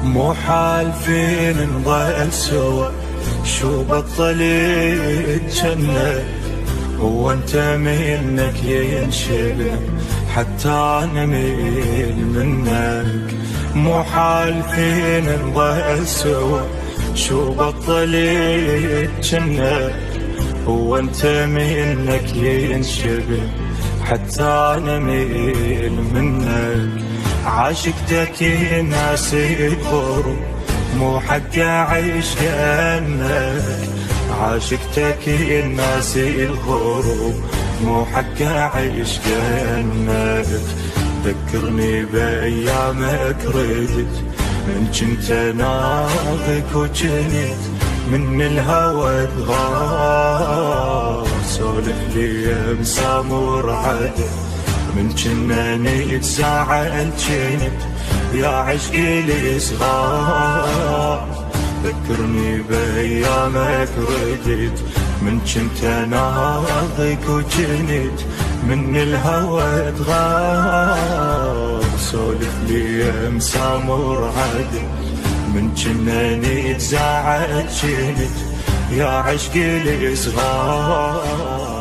مو حال فينا نضل سوا، شو بطل الجنة هو انت منك ينشبه حتى انا ميل منك. مو حال فينا نضل سوا، شو بطل الجنة هو انت منك ينشبه حتى انا ميل منك. عاشقتك ناس الغرب مو حق اعيش كأنك، عاشقتك الناس الغرب مو حق اعيش كأنك. ذكرني بايامك ردت من كنت ناظك وجنت من الهوى تغار. سولف لي مسامور عدل من كنا نتزاعل جنت يا عشقي الصغار. ذكرني بايامك ردت من كنت ناظك وجنت من الهوى تغار. سولف لي مسامور عدل من كنا نتزاعل جنت يا عشقي الصغار.